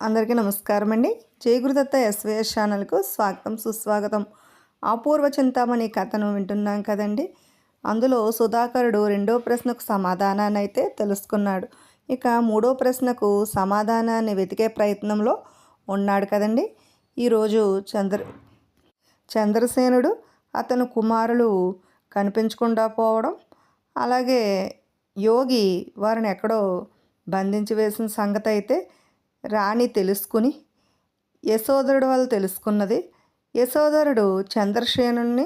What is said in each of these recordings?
అందరికీ నమస్కారం అండి. జయగురుదత్త ఎస్వీఎస్ ఛానల్కు స్వాగతం సుస్వాగతం. అపూర్వ చింతామణి కథను వింటున్నాం కదండి. అందులో సుధాకరుడు రెండో ప్రశ్నకు సమాధానాన్ని అయితే తెలుసుకున్నాడు. ఇక మూడో ప్రశ్నకు సమాధానాన్ని వెతికే ప్రయత్నంలో ఉన్నాడు కదండి. ఈరోజు చంద్రసేనుడు అతను కుమారులు కనిపించకుండా పోవడం, అలాగే యోగి వారిని ఎక్కడో బంధించి వేసిన సంగతి అయితే రాణి తెలుసుకుని యశోధరుడు వాళ్ళు తెలుసుకున్నది. యశోధరుడు చంద్రసేనుని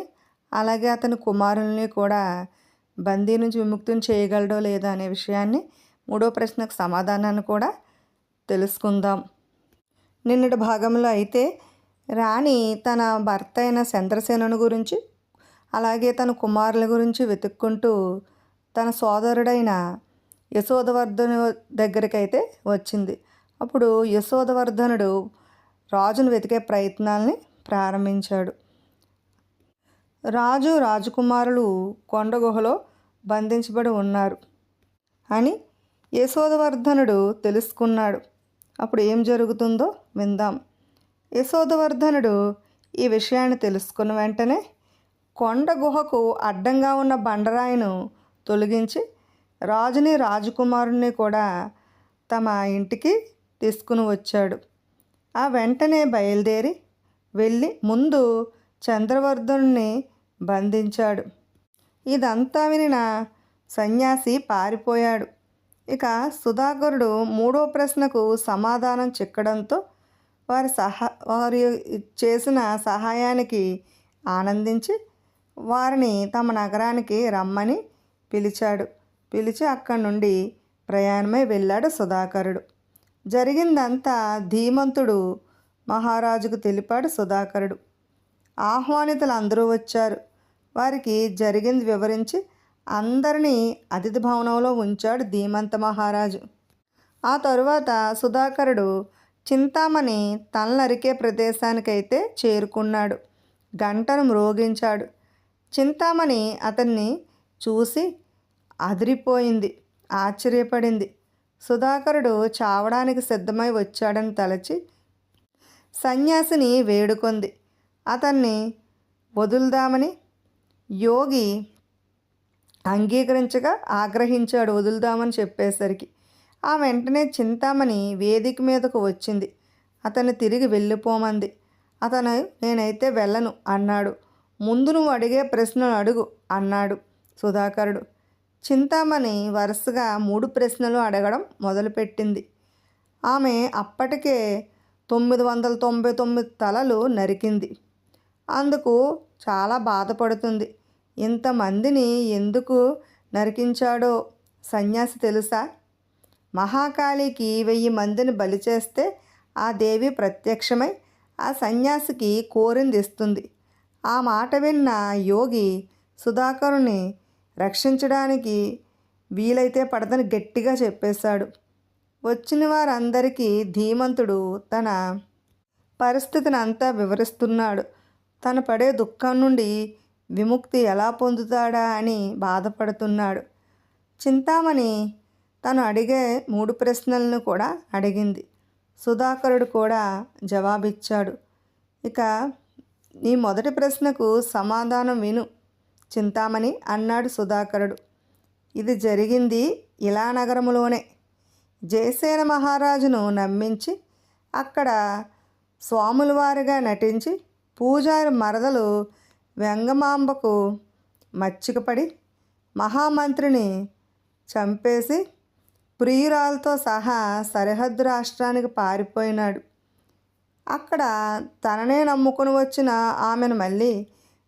అలాగే అతని కుమారుల్ని కూడా బందీ నుంచి విముక్తిని చేయగలడో లేదా అనే విషయాన్ని మూడో ప్రశ్నకు సమాధానాన్ని కూడా తెలుసుకుందాం. నిన్నటి భాగంలో అయితే రాణి తన భర్త అయిన చంద్రసేనుని గురించి అలాగే తన కుమారుల గురించి వెతుక్కుంటూ తన సోదరుడైన యశోధవర్ధను దగ్గరికి అయితే వచ్చింది. అప్పుడు యశోధవర్ధనుడు రాజును వెతికే ప్రయత్నాల్ని ప్రారంభించాడు. రాజకుమారులు కొండ గుహలో బంధించబడి ఉన్నారు అని యశోధవర్ధనుడు తెలుసుకున్నాడు. అప్పుడు ఏం జరుగుతుందో విందాం. యశోధవర్ధనుడు ఈ విషయాన్ని తెలుసుకున్న వెంటనే కొండ గుహకు అడ్డంగా ఉన్న బండరాయిను తొలగించి రాజుని రాజకుమారుని కూడా తమ ఇంటికి తీసుకుని వచ్చాడు. ఆ వెంటనే బయలుదేరి వెళ్ళి ముందు చంద్రవర్ధనుని బంధించాడు. ఇదంతా వినిన సన్యాసి పారిపోయాడు. ఇక సుధాకరుడు మూడో ప్రశ్నకు సమాధానం చిక్కడంతో వారి చేసిన సహాయానికి ఆనందించి వారిని తమ నగరానికి రమ్మని పిలిచి అక్కడి నుండి ప్రయాణమై వెళ్ళాడు సుధాకరుడు. జరిగిందంతా ధీమంతుడు మహారాజుకు తెలిపాడు సుధాకరుడు. ఆహ్వానితులు అందరూ వచ్చారు. వారికి జరిగింది వివరించి అందరినీ అతిథి భవనంలో ఉంచాడు ధీమంత మహారాజు. ఆ తరువాత సుధాకరుడు చింతామణి తలనరికే ప్రదేశానికైతే చేరుకున్నాడు. గంటను మ్రోగించాడు. చింతామణి అతన్ని చూసి అదిరిపోయింది, ఆశ్చర్యపడింది. సుధాకరుడు చావడానికి సిద్ధమై వచ్చాడని తలచి సన్యాసిని వేడుకొంది. అతన్ని వదులుదామని యోగి అంగీకరించగా ఆగ్రహించాడు వదులుదామని చెప్పేసరికి. ఆ వెంటనే చింతామణి వేదిక మీదకు వచ్చింది. అతన్ని తిరిగి వెళ్ళిపోమంది. అతను నేనైతే వెళ్ళను అన్నాడు. ముందు నువ్వు అడిగే ప్రశ్నలు అడుగు అన్నాడు సుధాకరుడు. చింతామణి వరుసగా 3 ప్రశ్నలు అడగడం మొదలుపెట్టింది. ఆమె అప్పటికే 999 తలలు నరికింది. అందుకు చాలా బాధపడుతుంది. ఇంతమందిని ఎందుకు నరికించాడో సన్యాసి తెలుసా? మహాకాళికి 1000 మందిని బలి చేస్తే ఆ దేవి ప్రత్యక్షమై ఆ సన్యాసికి కోరింది ఇస్తుంది. ఆ మాట విన్న యోగి సుధాకరుని రక్షించడానికి వీలైతే పడదని గట్టిగా చెప్పేశాడు. వచ్చిన వారందరికీ ధీమంతుడు తన పరిస్థితిని అంతా వివరిస్తున్నాడు. తను పడే దుఃఖం నుండి విముక్తి ఎలా పొందుతాడా అని బాధపడుతున్నాడు. చింతామణి తను అడిగే 3 ప్రశ్నలను కూడా అడిగింది. సుధాకరుడు కూడా జవాబిచ్చాడు. ఇక నీ మొదటి ప్రశ్నకు సమాధానం విను చింతామణి అన్నాడు సుధాకరుడు. ఇది జరిగింది ఇలా నగరములోనే. జయసేన మహారాజును నమ్మించి అక్కడ స్వాముల వారిగా నటించి పూజారి మరదలు వెంగమాంబకు మచ్చికపడి మహామంత్రిని చంపేసి ప్రియురాలతో సహా సరిహద్దు రాష్ట్రానికి పారిపోయినాడు. అక్కడ తననే నమ్ముకుని వచ్చిన ఆమెను మళ్ళీ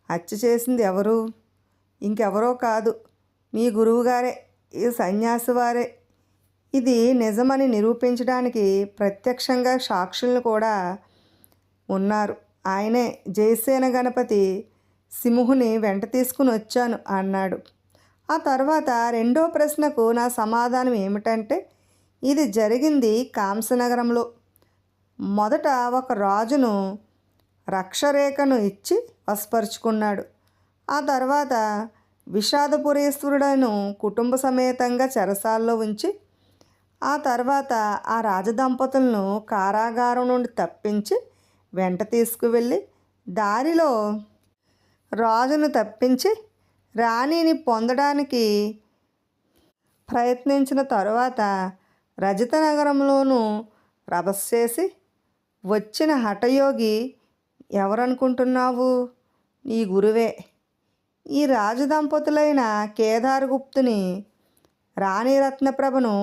హత్య చేసింది ఎవరు? ఇంకెవరో కాదు, మీ గురువుగారే, ఈ సన్యాసి వారే. ఇది నిజమని నిరూపించడానికి ప్రత్యక్షంగా సాక్షులను కూడా ఉన్నారు. ఆయనే జయసేన గణపతి సింహుని వెంట తీసుకుని వచ్చాను అన్నాడు. ఆ తర్వాత రెండో ప్రశ్నకు నా సమాధానం ఏమిటంటే ఇది జరిగింది కాంసనగరంలో. మొదట ఒక రాజును రక్షరేఖను ఇచ్చి వశపరుచుకున్నాడు. ఆ తర్వాత విషాదపురేశ్వరుడను కుటుంబ సమేతంగా చెరసాల్లో ఉంచి ఆ తర్వాత ఆ రాజదంపతులను కారాగారం నుండి తప్పించి వెంట తీసుకువెళ్ళి దారిలో రాజును తప్పించి రాణిని పొందడానికి ప్రయత్నించిన తరువాత రజత నగరంలోనూ రభస చేసి వచ్చిన హఠయోగి ఎవరనుకుంటున్నావు? నీ గురువే. ఈ రాజదంపతులైన కేదారగుప్తుని రాణి రత్నప్రభను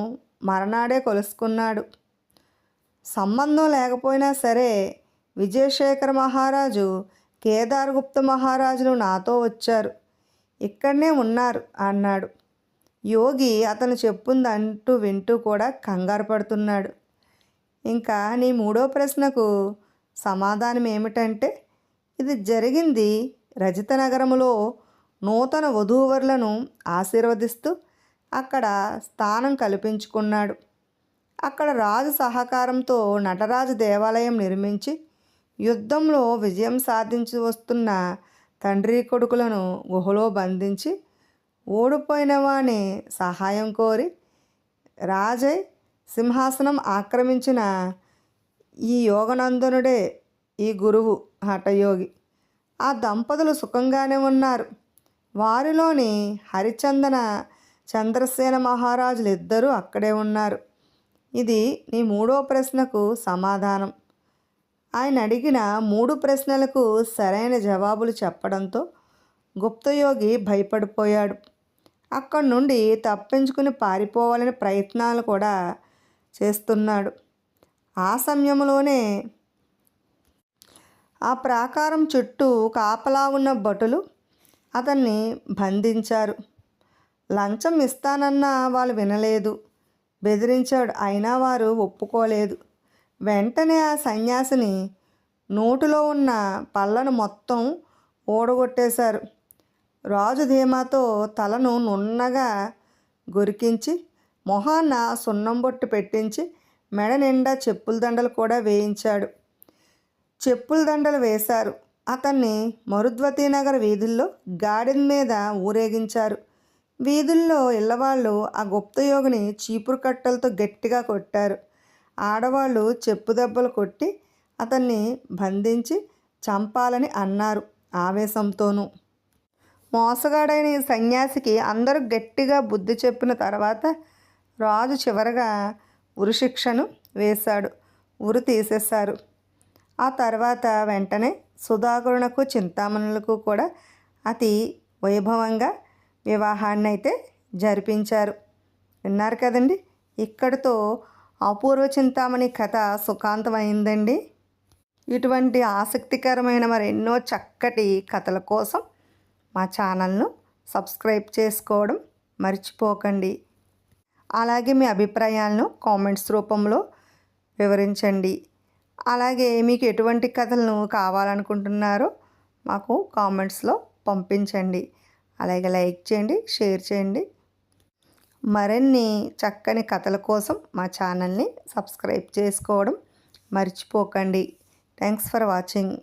మరనాడే కొలుసుకున్నాడు. సంబంధం లేకపోయినా సరే విజయశేఖర మహారాజు, కేదారగుప్త మహారాజులు నాతో వచ్చారు, ఇక్కడనే ఉన్నారు అన్నాడు. యోగి అతను చెప్పుందంటూ వింటూ కూడా కంగారు పడుతున్నాడు. ఇంకా నీ మూడో ప్రశ్నకు సమాధానం ఏమిటంటే, ఇది జరిగింది రజిత నగరములో నూతన వధూవరులను ఆశీర్వదిస్తూ అక్కడ స్థానం కల్పించుకున్నాడు. అక్కడ రాజు సహకారంతో నటరాజు దేవాలయం నిర్మించి యుద్ధంలో విజయం సాధించి వస్తున్న తండ్రి కొడుకులను గుహలో బంధించి ఓడిపోయిన వాని సహాయం కోరి రాజై సింహాసనం ఆక్రమించిన ఈ యోగనందనుడే ఈ గురువు హఠయోగి. ఆ దంపతులు సుఖంగానే ఉన్నారు. వారిలోని హరిచందన, చంద్రసేన మహారాజులు ఇద్దరూ అక్కడే ఉన్నారు. ఇది నీ మూడో ప్రశ్నకు సమాధానం. ఆయన అడిగిన 3 ప్రశ్నలకు సరైన జవాబులు చెప్పడంతో గుప్తయోగి భయపడిపోయాడు. అక్కడి నుండి తప్పించుకుని పారిపోవాలని ప్రయత్నాలు కూడా చేస్తున్నాడు. ఆ సమయంలోనే ఆ ప్రాకారం చుట్టూ కాపలా ఉన్న భటులు అతన్ని బంధించారు. లంచం ఇస్తానన్నా వాళ్ళు వినలేదు. బెదిరించాడు, అయినా వారు ఒప్పుకోలేదు. వెంటనే ఆ సన్యాసిని నోటిలో ఉన్న పళ్ళను మొత్తం ఊడగొట్టేశారు. రాజు ధీమాతో తలను నున్నగా గొరికించి మొహాన్న సున్నం బొట్టు పెట్టించి మెడ నిండా చెప్పుల దండలు కూడా వేయించాడు. చెప్పుల దండలు వేశారు. అతన్ని మరుద్వతీనగర్ వీధుల్లో గాడిద మీద ఊరేగించారు. వీధుల్లో ఇళ్ళవాళ్ళు ఆ గుప్తయోగిని చీపురు కట్టలతో గట్టిగా కొట్టారు. ఆడవాళ్ళు చెప్పు దెబ్బలు కొట్టి అతన్ని బంధించి చంపాలని అన్నారు ఆవేశంతోనూ. మోసగాడైన ఈ సన్యాసికి అందరూ గట్టిగా బుద్ధి చెప్పిన తర్వాత రాజు చివరగా ఉరిశిక్షను వేశాడు. ఉరి తీసేశారు. ఆ తర్వాత వెంటనే సుధాకరునకు చింతామణులకు కూడా అతి వైభవంగా వివాహాన్ని అయితే జరిపించారు. విన్నారు కదండి. ఇక్కడితో అపూర్వ చింతామణి కథ సుఖాంతమైందండి. ఇటువంటి ఆసక్తికరమైన మరెన్నో చక్కటి కథల కోసం మా ఛానల్ను సబ్స్క్రైబ్ చేసుకోవడం మర్చిపోకండి. అలాగే మీ అభిప్రాయాలను కామెంట్స్ రూపంలో వివరించండి. అలాగే మీకు ఎటువంటి కథలను కావాలనుకుంటున్నారో మాకు కామెంట్స్లో పంపించండి. అలాగే లైక్ చేయండి, షేర్ చేయండి. మరిన్ని చక్కని కథల కోసం మా ఛానల్ని సబ్స్క్రైబ్ చేసుకోవడం మర్చిపోకండి. Thanks for watching.